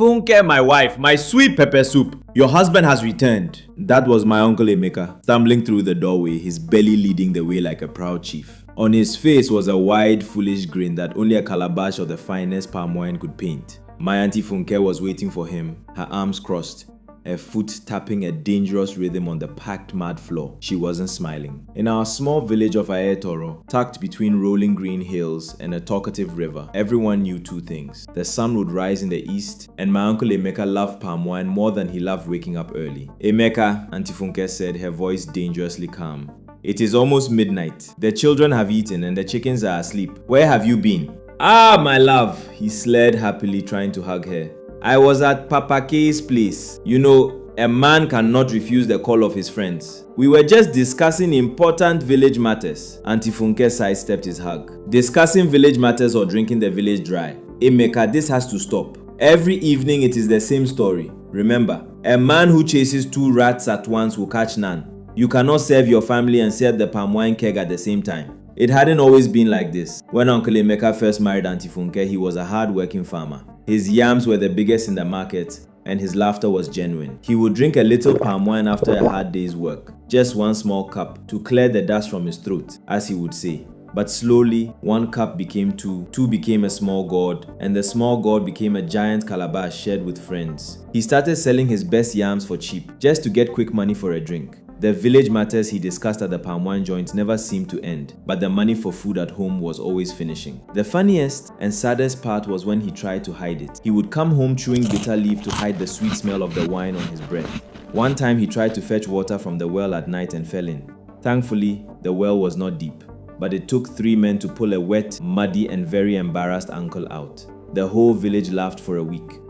Funke, my wife, my sweet pepper soup. Your husband has returned. That was my uncle Emeka, stumbling through the doorway, his belly leading the way like a proud chief. On his face was a wide, foolish grin that only a calabash of the finest palm wine could paint. My auntie Funke was waiting for him, her arms crossed, her foot tapping a dangerous rhythm on the packed mud floor. She wasn't smiling. In our small village of Aiyetoro, tucked between rolling green hills and a talkative river, everyone knew two things. The sun would rise in the east, and my uncle Emeka loved palm wine more than he loved waking up early. Emeka, Auntie Funke said, her voice dangerously calm. It is almost midnight. The children have eaten and the chickens are asleep. Where have you been? Ah, my love, he slurred happily, trying to hug her. I was at Papa K's place. You know, a man cannot refuse the call of his friends. We were just discussing important village matters. Auntie Funke sidestepped his hug. Discussing village matters or drinking the village dry. Emeka, this has to stop. Every evening it is the same story. Remember, a man who chases two rats at once will catch none. You cannot serve your family and set the palm wine keg at the same time. It hadn't always been like this. When Uncle Emeka first married Auntie Funke, he was a hard-working farmer. His yams were the biggest in the market, and his laughter was genuine. He would drink a little palm wine after a hard day's work, just one small cup, to clear the dust from his throat, as he would say. But slowly, one cup became two, two became a small gourd, and the small gourd became a giant calabash shared with friends. He started selling his best yams for cheap, just to get quick money for a drink. The village matters he discussed at the palm wine joint never seemed to end, but the money for food at home was always finishing. The funniest and saddest part was when he tried to hide it. He would come home chewing bitter leaf to hide the sweet smell of the wine on his breath. One time he tried to fetch water from the well at night and fell in. Thankfully, the well was not deep, but it took 3 men to pull a wet, muddy and very embarrassed uncle out. The whole village laughed for a week.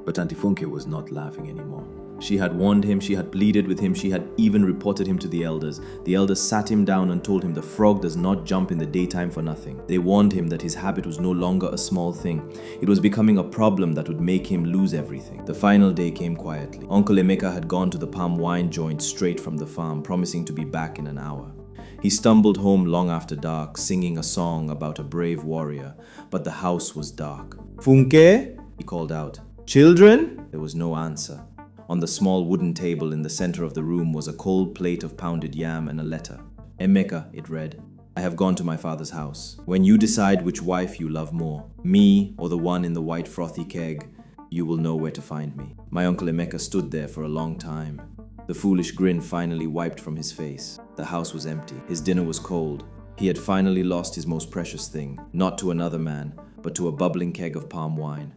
But Auntie Funke was not laughing anymore. She had warned him, she had pleaded with him, she had even reported him to the elders. The elders sat him down and told him the frog does not jump in the daytime for nothing. They warned him that his habit was no longer a small thing. It was becoming a problem that would make him lose everything. The final day came quietly. Uncle Emeka had gone to the palm wine joint straight from the farm, promising to be back in an hour. He stumbled home long after dark, singing a song about a brave warrior, but the house was dark. Funke? He called out. Children? There was no answer. On the small wooden table in the center of the room was a cold plate of pounded yam and a letter. Emeka, it read, I have gone to my father's house. When you decide which wife you love more, me or the one in the white frothy keg, you will know where to find me. My uncle Emeka stood there for a long time. The foolish grin finally wiped from his face. The house was empty. His dinner was cold. He had finally lost his most precious thing, not to another man, but to a bubbling keg of palm wine.